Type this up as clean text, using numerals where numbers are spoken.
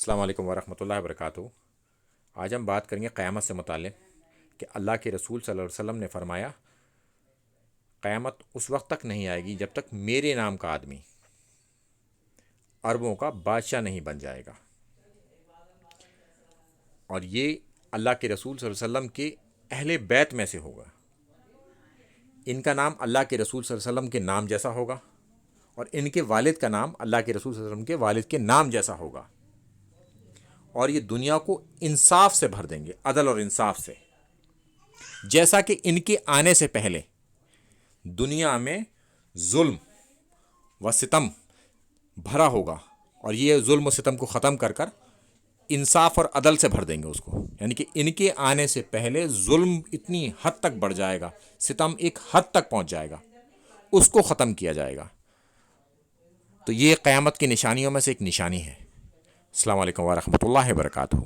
السلام علیکم ورحمۃ اللہ وبرکاتہ۔ آج ہم بات کریں گے قیامت سے متعلق کہ اللہ کے رسول صلی اللہ علیہ وسلم نے فرمایا قیامت اس وقت تک نہیں آئے گی جب تک میرے نام کا آدمی عربوں کا بادشاہ نہیں بن جائے گا۔ اور یہ اللہ کے رسول صلی اللہ علیہ وسلم کے اہل بیت میں سے ہوگا۔ ان کا نام اللہ کے رسول صلی اللہ علیہ وسلم کے نام جیسا ہوگا اور ان کے والد کا نام اللہ کے رسول صلی اللہ علیہ وسلم کے والد کے نام جیسا ہوگا، اور یہ دنیا کو انصاف سے بھر دیں گے، عدل اور انصاف سے، جیسا کہ ان کے آنے سے پہلے دنیا میں ظلم و ستم بھرا ہوگا، اور یہ ظلم و ستم کو ختم کر کر انصاف اور عدل سے بھر دیں گے اس کو۔ یعنی کہ ان کے آنے سے پہلے ظلم اتنی حد تک بڑھ جائے گا، ستم ایک حد تک پہنچ جائے گا، اس کو ختم کیا جائے گا۔ تو یہ قیامت کی نشانیوں میں سے ایک نشانی ہے۔ السلام علیکم ورحمۃ اللہ وبرکاتہ۔